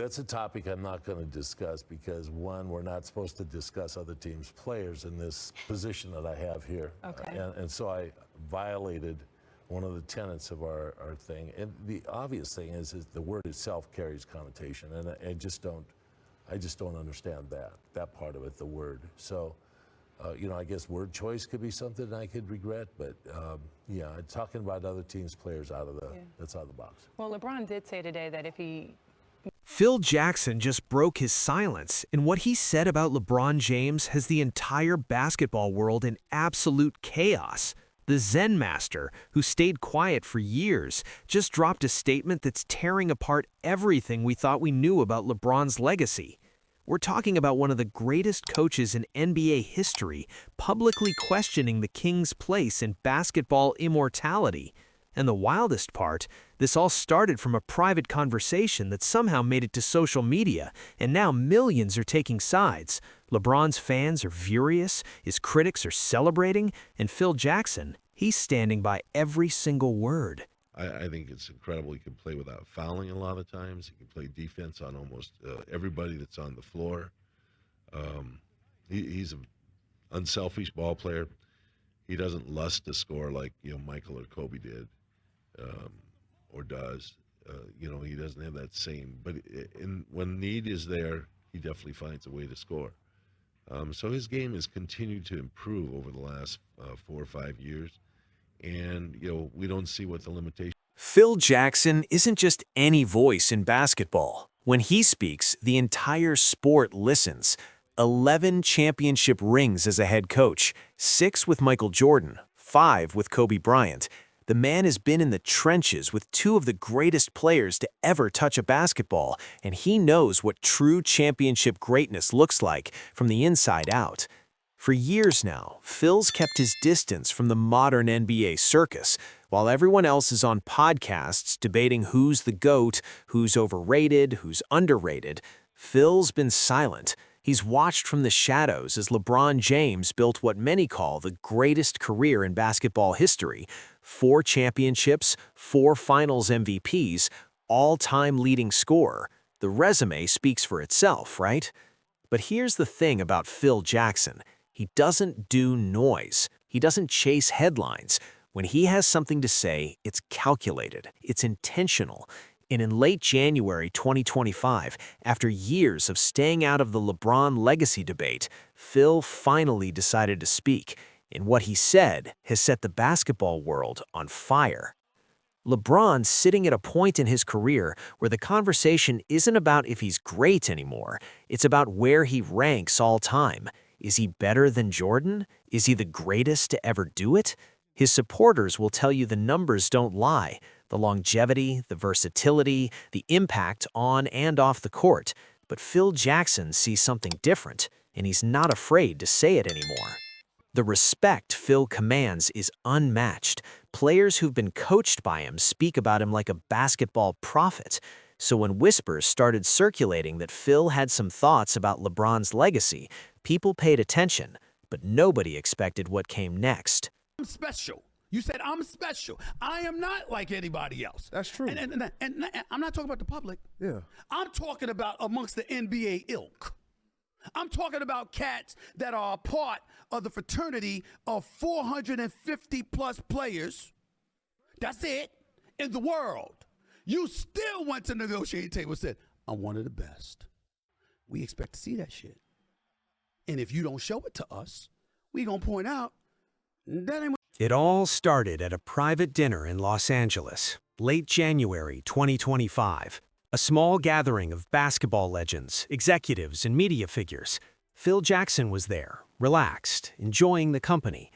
That's a topic I'm not going to discuss because, one, we're not supposed to discuss other teams' players in this position that I have here. Okay. And so I violated one of the tenets of our thing. And the obvious thing is the word itself carries connotation, and I just don't understand that part of it, the word. So, I guess word choice could be something I could regret, but yeah, talking about other teams' players that's out of the box. Well, LeBron did say today that if he... Phil Jackson just broke his silence, and what he said about LeBron James has the entire basketball world in absolute chaos. The Zen Master, who stayed quiet for years, just dropped a statement that's tearing apart everything we thought we knew about LeBron's legacy. We're talking about one of the greatest coaches in NBA history, publicly questioning the King's place in basketball immortality. And the wildest part, this all started from a private conversation that somehow made it to social media, and now millions are taking sides. LeBron's fans are furious, his critics are celebrating, and Phil Jackson, he's standing by every single word. I think it's incredible. He can play without fouling a lot of times. He can play defense on almost everybody that's on the floor. He's an unselfish ball player. He doesn't lust to score like Michael or Kobe did, or does. He doesn't have that same. But when need is there, he definitely finds a way to score. So his game has continued to improve over the last 4 or 5 years. And, we don't see what the limitations. Phil Jackson isn't just any voice in basketball. When he speaks, the entire sport listens. 11 championship rings as a head coach, 6 with Michael Jordan, 5 with Kobe Bryant. The man has been in the trenches with 2 of the greatest players to ever touch a basketball, and he knows what true championship greatness looks like from the inside out. For years now, Phil's kept his distance from the modern NBA circus, while everyone else is on podcasts debating who's the GOAT, who's overrated, who's underrated. Phil's been silent. He's watched from the shadows as LeBron James built what many call the greatest career in basketball history. 4 championships, 4 finals MVPs, all-time leading scorer. The resume speaks for itself, right? But here's the thing about Phil Jackson. He doesn't do noise. He doesn't chase headlines. When he has something to say, it's calculated, it's intentional. And in late January 2025, after years of staying out of the LeBron legacy debate, Phil finally decided to speak. And what he said has set the basketball world on fire. LeBron's sitting at a point in his career where the conversation isn't about if he's great anymore. It's about where he ranks all time. Is he better than Jordan? Is he the greatest to ever do it? His supporters will tell you the numbers don't lie. The longevity, the versatility, the impact on and off the court. But Phil Jackson sees something different, and he's not afraid to say it anymore. The respect Phil commands is unmatched. Players who've been coached by him speak about him like a basketball prophet. So when whispers started circulating that Phil had some thoughts about LeBron's legacy, people paid attention, but nobody expected what came next. I'm special. You said I'm special. I am not like anybody else. That's true. And I'm not talking about the public. Yeah. I'm talking about amongst the NBA ilk. I'm talking about cats that are a part of the fraternity of 450 plus players. That's it in the world. You still went to the negotiating table and said, I'm one of the best. We expect to see that shit. And if you don't show it to us, we gonna point out that ain't. It all started at a private dinner in Los Angeles, late January 2025. A small gathering of basketball legends, executives, and media figures. Phil Jackson was there, relaxed, enjoying the company.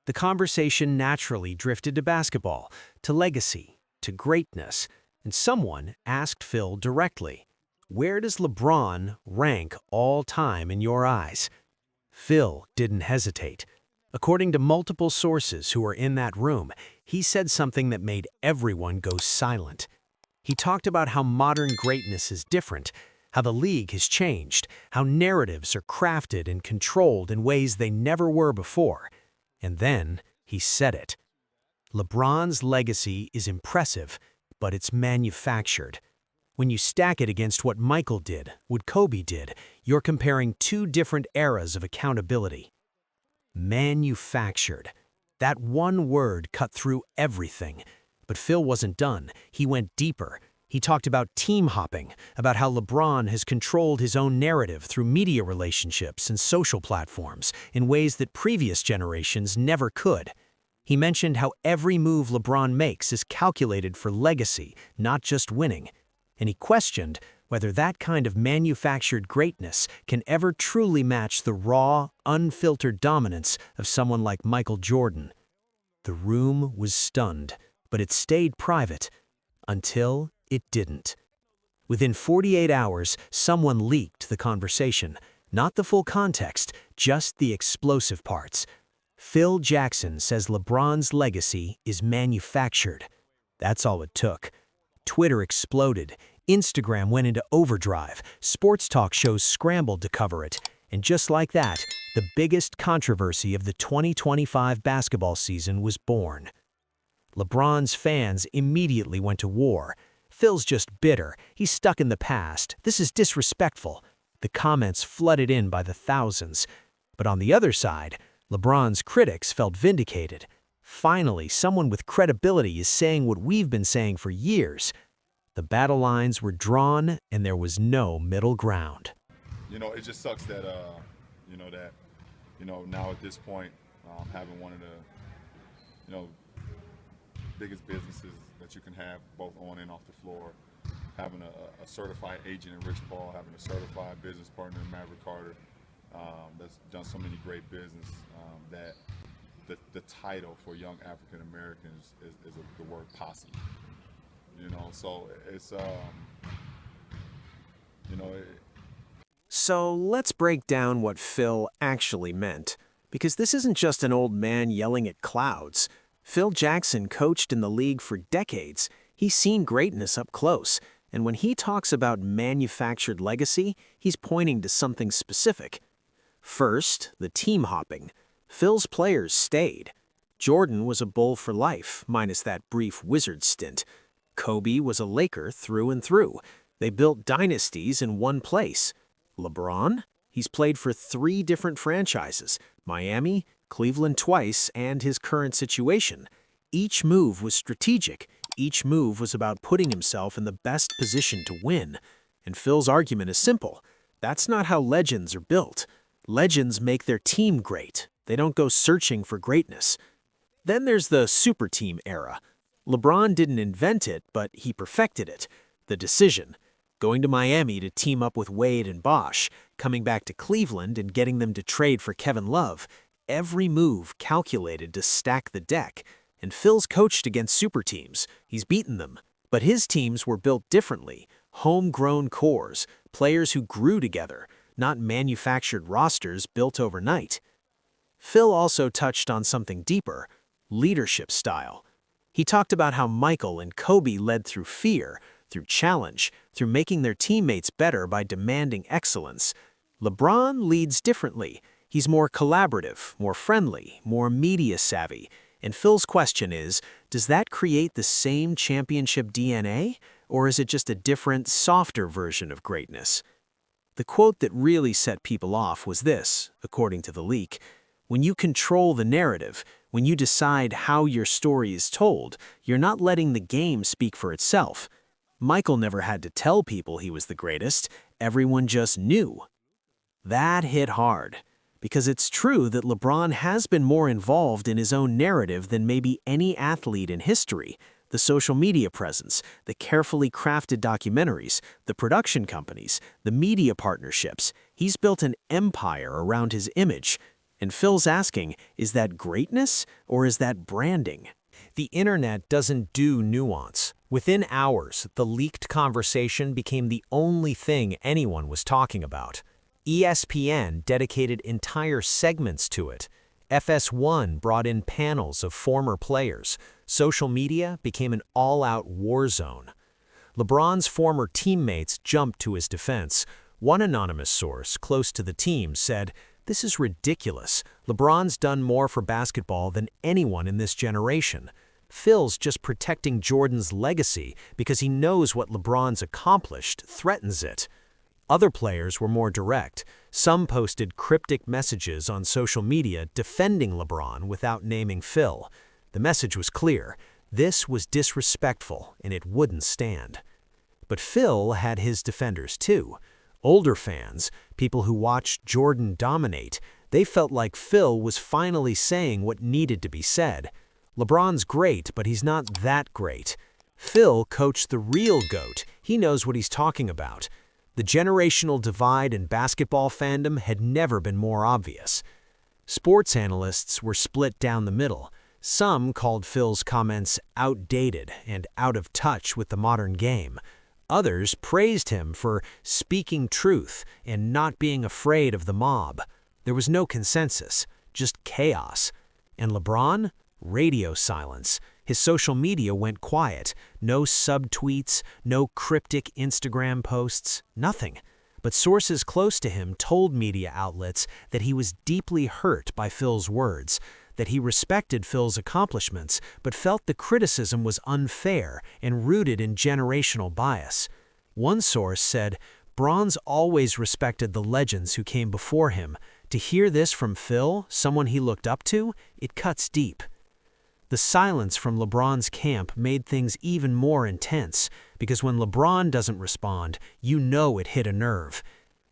The conversation naturally drifted to basketball, to legacy, to greatness, and someone asked Phil directly, "Where does LeBron rank all time in your eyes?" Phil didn't hesitate. According to multiple sources who were in that room, he said something that made everyone go silent. He talked about how modern greatness is different, how the league has changed, how narratives are crafted and controlled in ways they never were before. And then he said it. LeBron's legacy is impressive, but it's manufactured. When you stack it against what Michael did, what Kobe did, you're comparing two different eras of accountability. Manufactured. That one word cut through everything. But Phil wasn't done. He went deeper. He talked about team hopping, about how LeBron has controlled his own narrative through media relationships and social platforms in ways that previous generations never could. He mentioned how every move LeBron makes is calculated for legacy, not just winning. And he questioned whether that kind of manufactured greatness can ever truly match the raw, unfiltered dominance of someone like Michael Jordan. The room was stunned, but it stayed private until it didn't. Within 48 hours, someone leaked the conversation. Not the full context, just the explosive parts. Phil Jackson says LeBron's legacy is manufactured. That's all it took. Twitter exploded. Instagram went into overdrive. Sports talk shows scrambled to cover it. And just like that, the biggest controversy of the 2025 basketball season was born. LeBron's fans immediately went to war. Phil's just bitter. He's stuck in the past. This is disrespectful. The comments flooded in by the thousands. But on the other side, LeBron's critics felt vindicated. Finally, someone with credibility is saying what we've been saying for years. The battle lines were drawn, and there was no middle ground. It just sucks that, now at this point, having one of the, biggest businesses that you can have both on and off the floor, having a certified agent in Rich Paul, having a certified business partner in Maverick Carter, that's done so many great business, that the title for young African Americans is the word posse. So it's, So let's break down what Phil actually meant, because this isn't just an old man yelling at clouds. Phil Jackson coached in the league for decades. He's seen greatness up close, and when he talks about manufactured legacy, he's pointing to something specific. First, the team hopping. Phil's players stayed. Jordan was a Bull for life, minus that brief Wizard stint. Kobe was a Laker through and through. They built dynasties in one place. LeBron? He's played for 3 different franchises, Miami, Cleveland twice, and his current situation. Each move was strategic. Each move was about putting himself in the best position to win. And Phil's argument is simple. That's not how legends are built. Legends make their team great. They don't go searching for greatness. Then there's the super team era. LeBron didn't invent it, but he perfected it. The decision. Going to Miami to team up with Wade and Bosh, coming back to Cleveland and getting them to trade for Kevin Love. Every move calculated to stack the deck. And Phil's coached against super teams. He's beaten them. But his teams were built differently. Homegrown cores, players who grew together, not manufactured rosters built overnight. Phil also touched on something deeper, leadership style. He talked about how Michael and Kobe led through fear, through challenge, through making their teammates better by demanding excellence. LeBron leads differently. He's more collaborative, more friendly, more media savvy. And Phil's question is, does that create the same championship DNA, or is it just a different, softer version of greatness? The quote that really set people off was this, according to the leak. When you control the narrative, when you decide how your story is told, you're not letting the game speak for itself. Michael never had to tell people he was the greatest. Everyone just knew. That hit hard, because it's true that LeBron has been more involved in his own narrative than maybe any athlete in history. The social media presence, the carefully crafted documentaries, the production companies, the media partnerships. He's built an empire around his image. And Phil's asking, is that greatness or is that branding? The internet doesn't do nuance. Within hours, the leaked conversation became the only thing anyone was talking about. ESPN dedicated entire segments to it. FS1 brought in panels of former players. Social media became an all-out war zone. LeBron's former teammates jumped to his defense. One anonymous source close to the team said, "This is ridiculous. LeBron's done more for basketball than anyone in this generation." Phil's just protecting Jordan's legacy because he knows what LeBron's accomplished threatens it. Other players were more direct. Some posted cryptic messages on social media defending LeBron without naming Phil. The message was clear. This was disrespectful, and it wouldn't stand. But Phil had his defenders too. Older fans, people who watched Jordan dominate, they felt like Phil was finally saying what needed to be said. LeBron's great, but he's not that great. Phil coached the real GOAT. He knows what he's talking about. The generational divide in basketball fandom had never been more obvious. Sports analysts were split down the middle. Some called Phil's comments outdated and out of touch with the modern game. Others praised him for speaking truth and not being afraid of the mob. There was no consensus, just chaos. And LeBron? Radio silence. His social media went quiet. No subtweets, no cryptic Instagram posts, nothing. But sources close to him told media outlets that he was deeply hurt by Phil's words, that he respected Phil's accomplishments, but felt the criticism was unfair and rooted in generational bias. One source said, "Bron's always respected the legends who came before him. To hear this from Phil, someone he looked up to, it cuts deep." The silence from LeBron's camp made things even more intense, because when LeBron doesn't respond, you know it hit a nerve.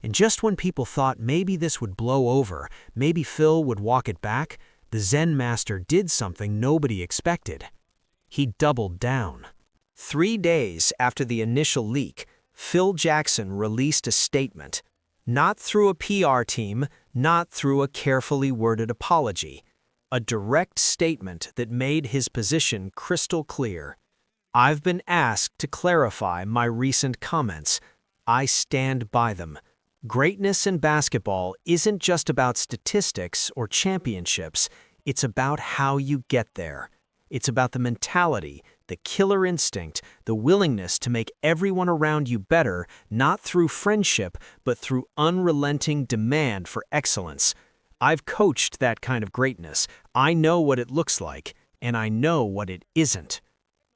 And just when people thought maybe this would blow over, maybe Phil would walk it back, the Zen Master did something nobody expected. He doubled down. 3 days after the initial leak, Phil Jackson released a statement. Not through a PR team, not through a carefully worded apology. A direct statement that made his position crystal clear. I've been asked to clarify my recent comments. I stand by them. Greatness in basketball isn't just about statistics or championships. It's about how you get there. It's about the mentality, the killer instinct, the willingness to make everyone around you better, not through friendship, but through unrelenting demand for excellence. I've coached that kind of greatness. I know what it looks like, and I know what it isn't.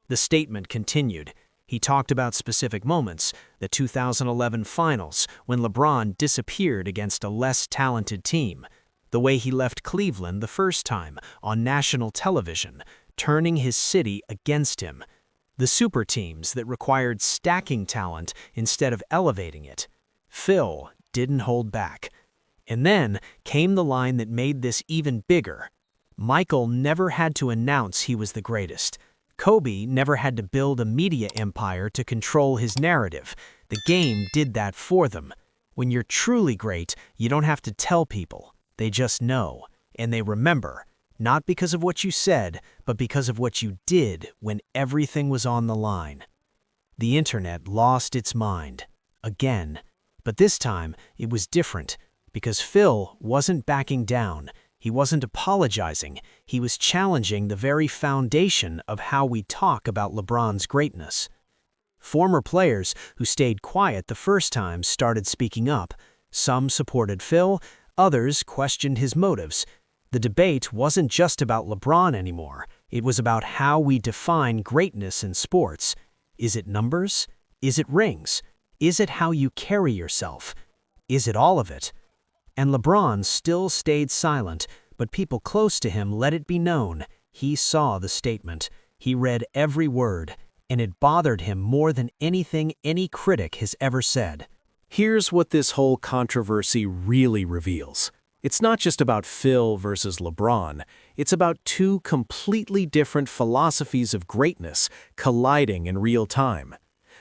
The statement continued. He talked about specific moments, the 2011 finals, when LeBron disappeared against a less talented team, the way he left Cleveland the first time on national television, turning his city against him, the super teams that required stacking talent instead of elevating it. Phil didn't hold back. And then came the line that made this even bigger. Michael never had to announce he was the greatest. Kobe never had to build a media empire to control his narrative. The game did that for them. When you're truly great, you don't have to tell people. They just know, and they remember, not because of what you said, but because of what you did when everything was on the line. The internet lost its mind. Again. But this time, it was different. Because Phil wasn't backing down, he wasn't apologizing, he was challenging the very foundation of how we talk about LeBron's greatness. Former players who stayed quiet the first time started speaking up. Some supported Phil, others questioned his motives. The debate wasn't just about LeBron anymore, it was about how we define greatness in sports. Is it numbers? Is it rings? Is it how you carry yourself? Is it all of it? And LeBron still stayed silent, but people close to him let it be known. He saw the statement. He read every word, and it bothered him more than anything any critic has ever said. Here's what this whole controversy really reveals. It's not just about Phil versus LeBron. It's about two completely different philosophies of greatness colliding in real time.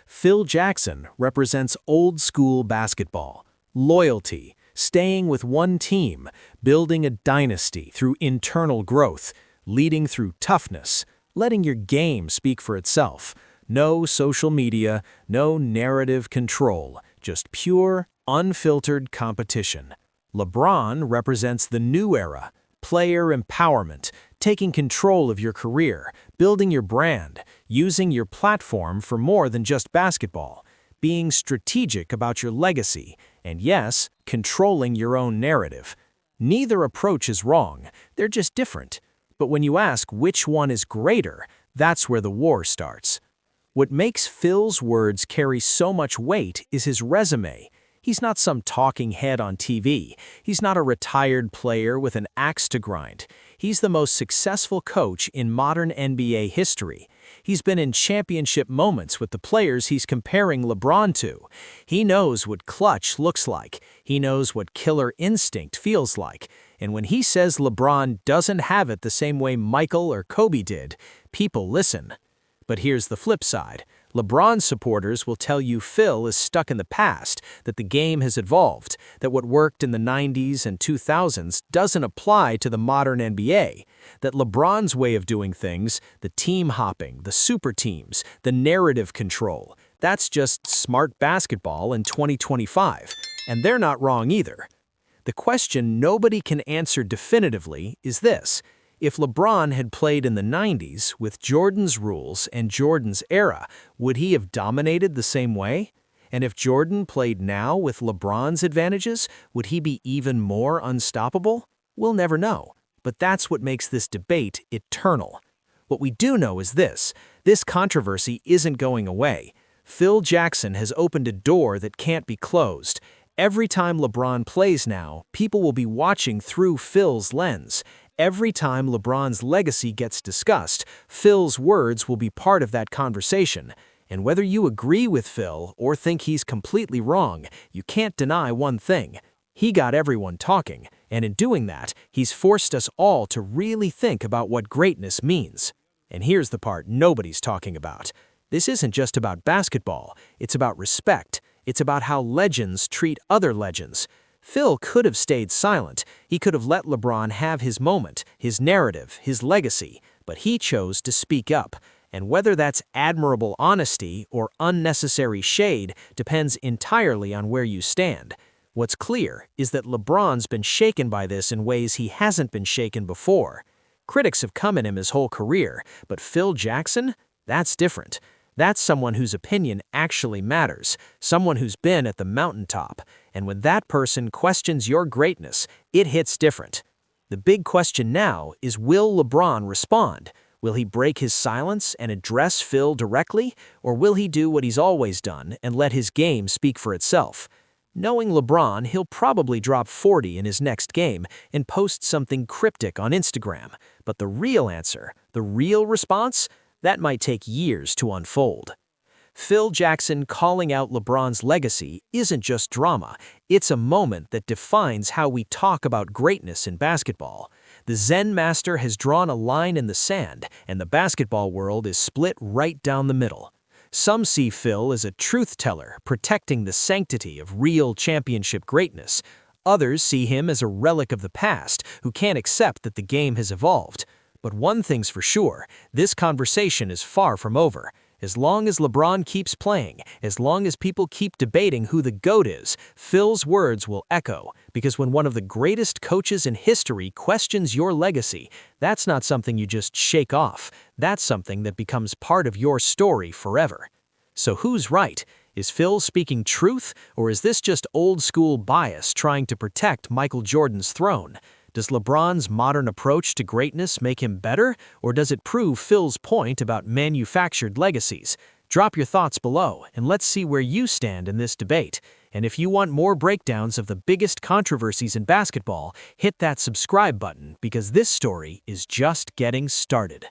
Phil Jackson represents old-school basketball, loyalty, staying with one team, building a dynasty through internal growth, leading through toughness, letting your game speak for itself. No social media, no narrative control, just pure, unfiltered competition. LeBron represents the new era, player empowerment, taking control of your career, building your brand, using your platform for more than just basketball, being strategic about your legacy, and yes, controlling your own narrative. Neither approach is wrong, they're just different. But when you ask which one is greater, That's where the war starts. What makes Phil's words carry so much weight is his resume. He's not some talking head on TV. He's not a retired player with an axe to grind. He's the most successful coach in modern NBA history. He's been in championship moments with the players he's comparing LeBron to. He knows what clutch looks like. He knows what killer instinct feels like. And when he says LeBron doesn't have it the same way Michael or Kobe did, people listen. But here's the flip side. LeBron supporters will tell you Phil is stuck in the past, that the game has evolved, that what worked in the 90s and 2000s doesn't apply to the modern NBA, that LeBron's way of doing things, the team hopping, the super teams, the narrative control, that's just smart basketball in 2025. And they're not wrong either. The question nobody can answer definitively is this. If LeBron had played in the 90s with Jordan's rules and Jordan's era, would he have dominated the same way? And if Jordan played now with LeBron's advantages, would he be even more unstoppable? We'll never know. But that's what makes this debate eternal. What we do know is this controversy isn't going away. Phil Jackson has opened a door that can't be closed. Every time LeBron plays now, people will be watching through Phil's lens. Every time LeBron's legacy gets discussed, Phil's words will be part of that conversation. And whether you agree with Phil or think he's completely wrong, you can't deny one thing. He got everyone talking, and in doing that, he's forced us all to really think about what greatness means. And here's the part nobody's talking about. This isn't just about basketball. It's about respect. It's about how legends treat other legends. Phil could have stayed silent. He could have let LeBron have his moment, his narrative, his legacy, but he chose to speak up. And whether that's admirable honesty or unnecessary shade depends entirely on where you stand. What's clear is that LeBron's been shaken by this in ways he hasn't been shaken before. Critics have come at him his whole career, but Phil Jackson? That's different. That's someone whose opinion actually matters, someone who's been at the mountaintop. And when that person questions your greatness, it hits different. The big question now is, will LeBron respond? Will he break his silence and address Phil directly, or will he do what he's always done and let his game speak for itself? Knowing LeBron, he'll probably drop 40 in his next game and post something cryptic on Instagram. But the real answer, the real response, that might take years to unfold. Phil Jackson calling out LeBron's legacy isn't just drama, it's a moment that defines how we talk about greatness in basketball. The Zen Master has drawn a line in the sand, and the basketball world is split right down the middle. Some see Phil as a truth teller, protecting the sanctity of real championship greatness. Others see him as a relic of the past, who can't accept that the game has evolved. But one thing's for sure, this conversation is far from over. As long as LeBron keeps playing, as long as people keep debating who the GOAT is, Phil's words will echo. Because when one of the greatest coaches in history questions your legacy, that's not something you just shake off. That's something that becomes part of your story forever. So who's right? Is Phil speaking truth, or is this just old-school bias trying to protect Michael Jordan's throne? Does LeBron's modern approach to greatness make him better, or does it prove Phil's point about manufactured legacies? Drop your thoughts below, and let's see where you stand in this debate. And if you want more breakdowns of the biggest controversies in basketball, hit that subscribe button because this story is just getting started.